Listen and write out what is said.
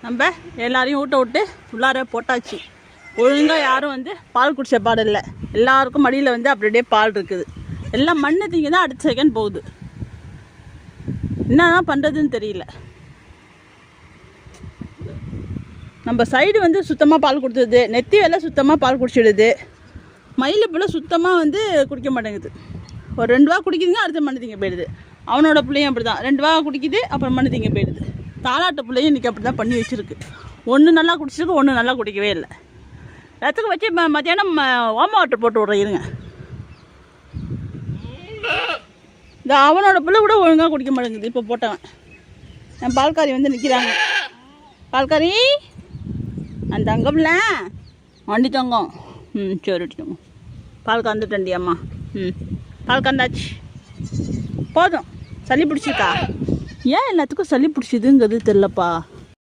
நம்ம எல்லாரையும் ஊட்ட விட்டு உள்ளார போட்டாச்சு. ஒழுங்காக யாரும் வந்து பால் குடிச்ச பாடு இல்லை. எல்லாருக்கும் மடியில் வந்து அப்படியே பால் இருக்குது. எல்லாம் மண்ணு திங்க தான் அடுத்த செகண்ட் போகுது. என்னதான் பண்ணுறதுன்னு தெரியல. நம்ம சைடு வந்து சுத்தமாக பால் கொடுத்துடுது. நெத்தி வேலை சுத்தமாக பால் குடிச்சிடுது. மயில் பிள்ளை சுத்தமாக வந்து குடிக்க மாட்டேங்குது. ஒரு 2 வா குடிக்குதுங்க, அடுத்த மண்ணு திங்க போயிடுது. அவனோட பிள்ளையும் அப்படி தான் 2 வா குடிக்குது, அப்புறம் மண்ணு திங்க போயிடுது. தாலாட்டு பிள்ளையும் இன்றைக்கி அப்படி தான் பண்ணி வச்சுருக்கு. ஒன்று நல்லா குடிச்சிருக்கு, ஒன்று நல்லா குடிக்கவே இல்லை. எல்லாத்துக்கும் வச்சு மத்தியானம் ஓம வாட்டர் போட்டு விட்றேன் இருங்க. இந்த அவனோட பிள்ளை கூட ஒழுங்காக குடிக்க மாட்டேங்குது. இப்போ போட்டவன் என் பால்காரி வந்து நிற்கிறாங்க. பால்காரி அந்த தங்கம்ல வண்டி தங்கம். சரி தங்கம், பால் கறந்துட்டண்டி அம்மா. பால் கறந்தாச்சு. போதும். சளி பிடிச்சிருக்கா? ஏன் எல்லாத்துக்கும் சளி பிடிச்சிதுங்கிறது தெரிலப்பா.